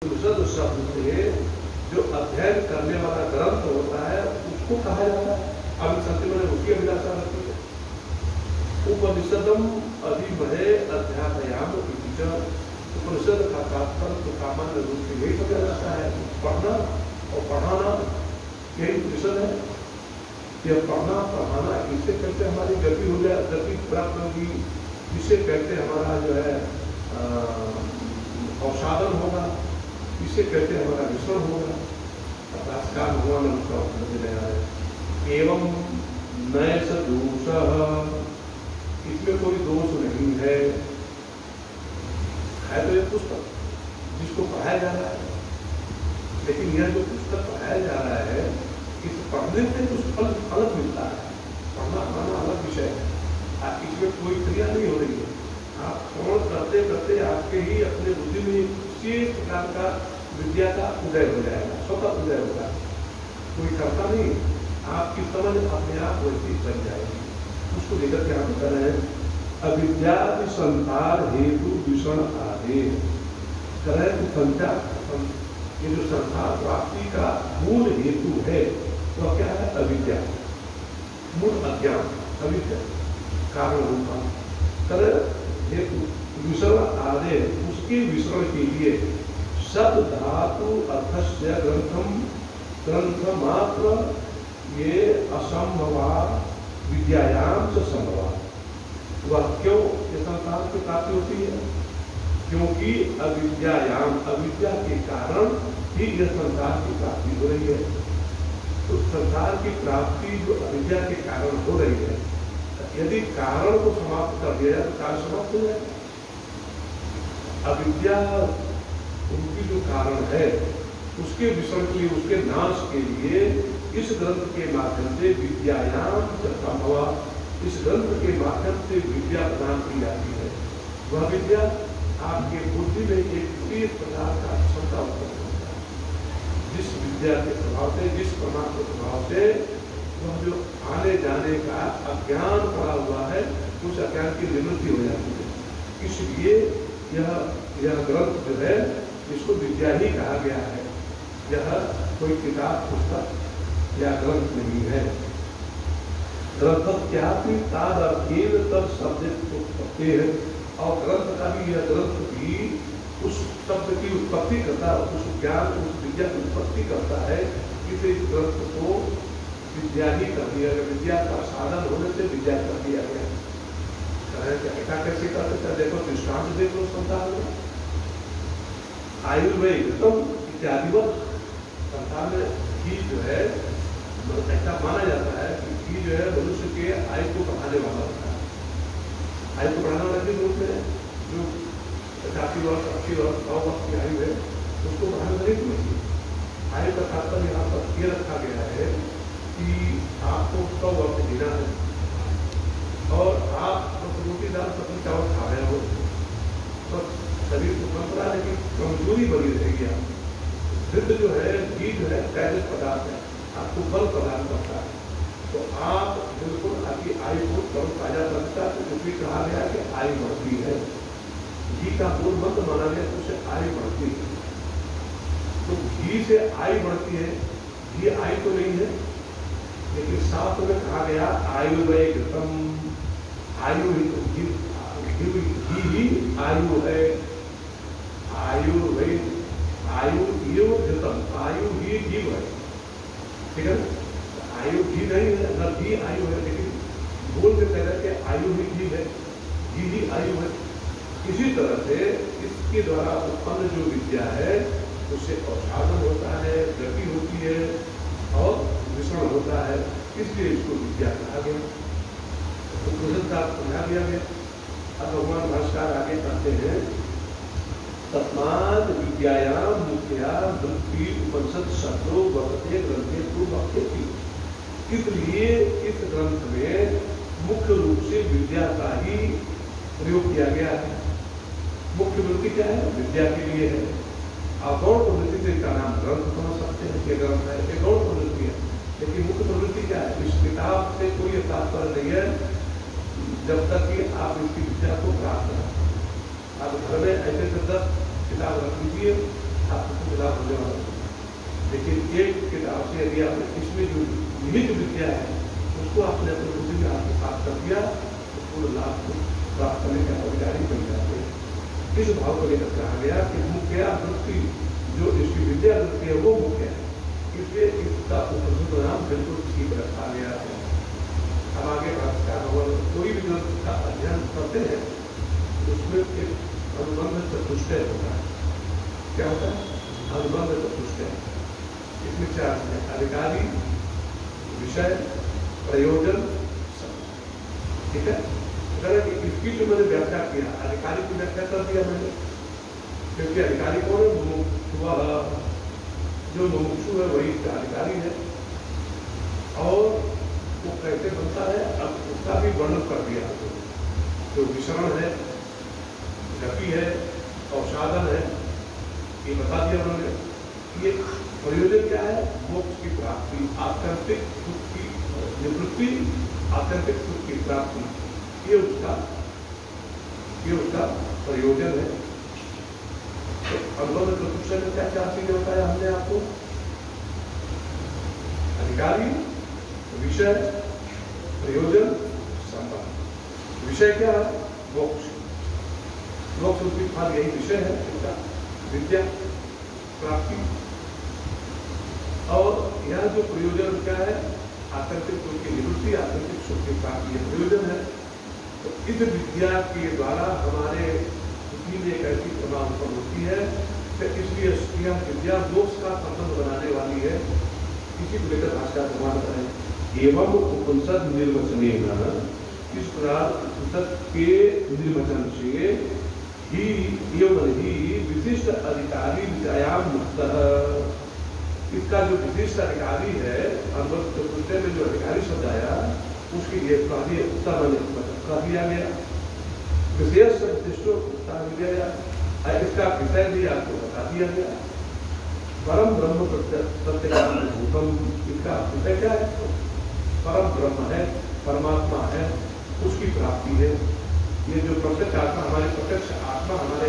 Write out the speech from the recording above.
उपनिषद शब्द से जो अध्ययन करने वाला ग्रंथ होता है उसको कहा जाता है। अभी संत मैंने उसकी अभिलाषा रखी है। उपनिषदम अभिमहे अध्यापयाम इति च। उपनिषद का तात्पर्य तो सामान्य रूप से यही समझा जाता है, पढ़ना और पढ़ाना, यही उपनिषद है। यह पढ़ना पढ़ाना, इससे कहते हमारी गति हो जाए, गति प्राप्त होगी, इससे कहते हमारा जो है अवसाधन होगा, इससे कहते हमारा विसरण होगा। भाष्यकार भगवान उसका उत्तर दे रहा है। एवं नए स दोष, इसमें कोई दोष नहीं है तो ये पुस्तक जिसको पढ़ाया जा रहा है, लेकिन यह जो पुस्तक पढ़ाया जा रहा है इस पढ़ने से कुछ फल अलग मिलता है। पढ़ना पढ़ना अलग विषय है, इसमें कोई क्रिया नहीं हो रही है। आप श्रवण करते करते आपके ही अपने बुद्धि में किसी प्रकार का विद्या का उदय हो जाएगा, स्वतः उदय होगा, कोई करता नहीं, आपकी समझ अपने आप वैसी बन जाएगी। उसको लेकर क्या बता रहे हैं, अविद्या संसार हेतु विषण आदि करें तो संचार, ये जो संसार प्राप्ति का मूल हेतु है वह क्या है, अविद्या, मूल अज्ञान, अविद्या कारण रूपा करे हेतु विसरण आदि, उसके विसरण के लिए शब्द धातु अर्थस्य ग्रंथ मात्र ये असंभवा विद्यायाम से संभवा। वह क्यों ये संसार की प्राप्ति होती है, क्योंकि अविद्यायाम, अविद्या के कारण ही यह संसार की प्राप्ति हो रही है। तो संसार की प्राप्ति जो अविद्या के कारण हो रही है, यदि कारण को समाप्त कर दिया जाए तो कार्य समाप्त हो जाए। अविद्या उनकी जो कारण है उसके विसर्जन के लिए, उसके नाश के लिए इस ग्रंथ के माध्यम से विद्यायाम संभवा, इस ग्रंथ के माध्यम से विद्या प्रदान की जाती है। वह विद्या आपके बुद्धि में एक विशेष प्रकार का क्षमता उत्पन्न होता है, जिस विद्या के प्रभाव से, जिस प्रमाण के प्रभाव से वह जो आने जाने का अज्ञान पड़ा हुआ है उस अज्ञान की निवृत्ति हो जाती है। इसलिए यह ग्रंथ जो है इसको विद्या ही कहा गया है। यह कोई किताब पुस्तक या ग्रंथ नहीं है। ग्रंथ क्या तादर्थेन तद शब्द है, और ग्रंथ का भी यह ग्रंथ भी उस शब्द की उत्पत्ति करता है, उस ज्ञान, उस विद्या की उत्पत्ति करता है। इसे इस ग्रंथ को विद्या ही कर दिया गया, विद्या का साधन होने से विद्या कर दिया गया। ऐसा कैसे कर सकता, देखो दृष्टांत देखो संसार में, आयुर्वेद इत्यादि संसार में घी जो है, ऐसा माना जाता है कि घी जो है मनुष्य के आयु को बढ़ाने वाला होता है। आयु को बढ़ाने वाला किस रूप में, जो 50 वर्ष 80 वर्ष 100 वर्ष की आयु है उसको बढ़ाने वाली नहीं। आयु का तात्पर्य यहाँ पर यह रखा गया है कि आपको 100 वर्ष जीना है और आप रोटी दाल सब्जी चावल खा रहे हो तो शरीर को बन रहा है, लेकिन कमजोरी बनी रहेगी। आप वृद्ध जो है, घी जो है कैसे पदार्थ है, आपको बल प्रदान करता है। तो आप बिल्कुल आपकी आयु को कम ताजा रखता है। तो भी कहा गया कि आयु बढ़ती है, घी का मूल मंत्र माना गया तो उससे आयु बढ़ती है। तो घी से आयु बढ़ती है, घी आयु तो नहीं है, लेकिन शास्त्र में कहा गया आयु वैगतम, आयु ही तो घी ही आयु है। आयु वै आयु घृतम, आयु ही जीव है, ठीक है। आयु घी नहीं है, न घी आयु है, लेकिन बोल के कह रहे कि आयु ही घी है, घी ही आयु है। इसी तरह से इसके द्वारा उत्पन्न जो विद्या है उससे अवसाधन होता है, गति होती है और विसरण होता है, इसलिए इसको विद्या कहा गया। तो उपनिषद का समझा दिया गया। अब भगवान भाष्यकार आगे कहते हैं, तस्माद् विद्यायाम मुख्या वृत्ति उपनिषद शब्दों वर्तते ग्रंथे पूर्वक्षेपी। इसलिए इस ग्रंथ में मुख्य रूप से विद्या का ही प्रयोग किया गया है। मुख्य वृत्ति क्या है, विद्या के लिए है। अगौण प्रवृत्ति से इसका नाम ग्रंथ समझ सकते हैं कि ग्रंथ है, एक गौण प्रवृत्ति है। लेकिन मुख्य प्रवृत्ति क्या है, इस किताब से कोई तात्पर्य नहीं है जब तक कि आप इसकी विद्या को प्राप्त करें। आप घर में ऐसे 10 किताब रख लीजिए, आपको कुछ लाभ होने वाला है। लेकिन एक किताब से यदि आपने इसमें जो निहित विद्या है उसको आपने अपने बुद्धि में आत्मसात कर दिया तो पूर्ण लाभ को प्राप्त करने के अधिकारी बन जाते हैं। इस भाव को लेकर कहा गया कि मुख्य वृत्ति जो इसकी विद्या वृत्ति है वो मुख्य है, इसलिए इसका उपयुक्त नाम बिल्कुल ठीक रखा गया है। हम आगे भाषाकार भवन कोई भी ग्रंथ का अध्ययन करते हैं उसमें एक अनुबंध चतुष्टय होता है। क्या होता है? अनुबंध चतुष्टय। इसमें चार है: अधिकारी, विषय, प्रयोजन, संबंध। ठीक है? अगर इसकी जो मैंने व्याख्या किया, अधिकारी की व्याख्या कर दिया मैंने, क्योंकि अधिकारी कौन है? मुमुक्षु। जो मुमुक्षु है वही अधिकारी है। और वो कैसे बनता है अब उसका भी वर्णन कर दिया। जो विषण है, गति है और साधन है, ये बता दिया उन्होंने। ये प्रयोजन क्या है? मोक्ष की प्राप्ति, आत्यंतिक सुख की निवृत्ति, आत्यंतिक सुख की प्राप्ति, ये उसका प्रयोजन है। तो अनुबंध चतुष्टय में क्या क्या चीजें बताया हमने आपको? अधिकारी, विषय, प्रयोजन, संबंध। विषय क्या है? मोक्ष। मोक्ष उसकी फल यही विषय है उसका, विद्या प्राप्ति। और यह जो प्रयोजन क्या है? आत्यंतिक सुख की निवृत्ति, आत्यंतिक सुख की प्राप्ति, यह प्रयोजन है। तो इस विद्या के द्वारा हमारे बुद्धि में एक ऐसी प्रभाव उत्पन्न होती है कि इसलिए यह विद्या मोक्ष का संबंध बनाने वाली है। इसी को लेकर भाषा प्रमाण करें। एवं उपनिषद निर्वचन, इस प्रकार उपनिषद के निर्वचन से ही एवं ही विशिष्ट अधिकारी विषयाम मुक्त। इसका जो विशिष्ट अधिकारी है, अनुबंध चतुष्टय में जो अधिकारी शब्द आया उसके लिए पहले उत्तर कह दिया गया, विशेष विशिष्ट उत्तर दिया गया। इसका विषय भी आपको बता दिया गया। परम ब्रह्म प्रत्येगात्म भूतम, इसका विषय क्या है? परम ब्रह्म है, परमात्मा है, उसकी प्राप्ति है। ये जो प्रत्यक्ष आत्मा, हमारे प्रत्यक्ष आत्मा हमारे